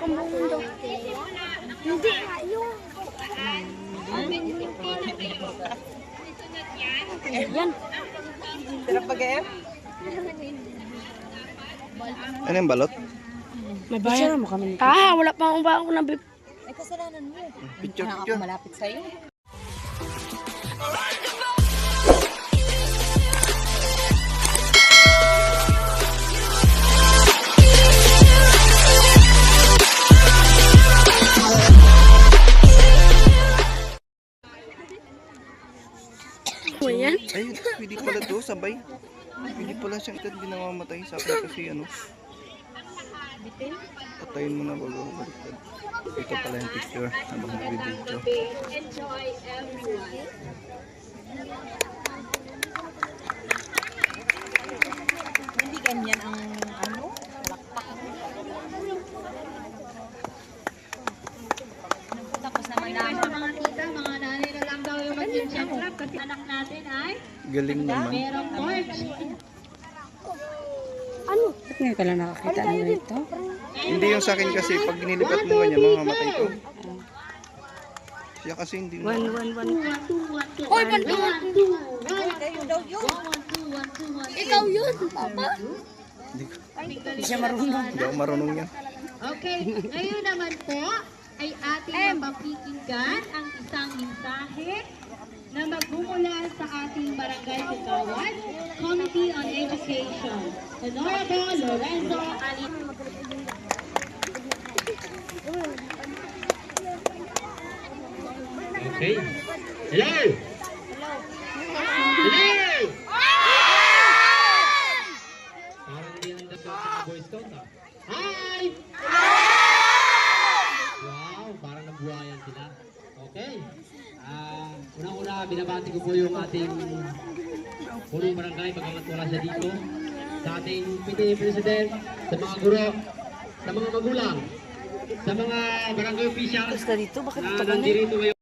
Kamundo. Hindi nga yun. Yan. Sarap pag-em? Ano yung balot? May bayan mo kami. Wala pa akong baon na bib. Ay, kasalanan mo. Picture, Wala picture. ako malapit sa'yo. Yan. Ay, pwede pala to, sabay. Pwede pala siyang itad ginamamatay sa akin kasi ano. Patayin mo na bago baliktad. Ito pala yung picture habang nag-video. Enjoy everyone. Hindi ganyan ang ano, palakpak. Tapos naman Ay, sa mga tita, mga nanay na lang daw yung mag-check up kasi anak natin ay Galing naman. merong porch. Ano? Ba't ngayon ka lang nakakita ng ganito? Hindi yung sa akin kasi pag nilipat mo ganyan, mamamatay to. Siya kasi hindi mo. One. Hoy, kayo daw yun. Ikaw yun, Papa. Hindi siya marunong. Hindi ako marunong yan. Okay, ngayon naman po ay ating mapapikinggan ang isang mensahe na magmumula sa ating Barangay Kagawad Committee on Education. Honorable Lorenzo Ali. Okay. Hello! Hello! Parang hindi ang dapat sa Boy Scout ah. Hi! Wow, parang nabuhayan sila. Okay. Unang-una, binabati ko po yung ating punong barangay pagkakat wala siya dito. Sa ating PTA President, sa mga guro, sa mga magulang, sa mga barangay officials Tapos ka dito, bakit ito na ka na? nandito ngayon.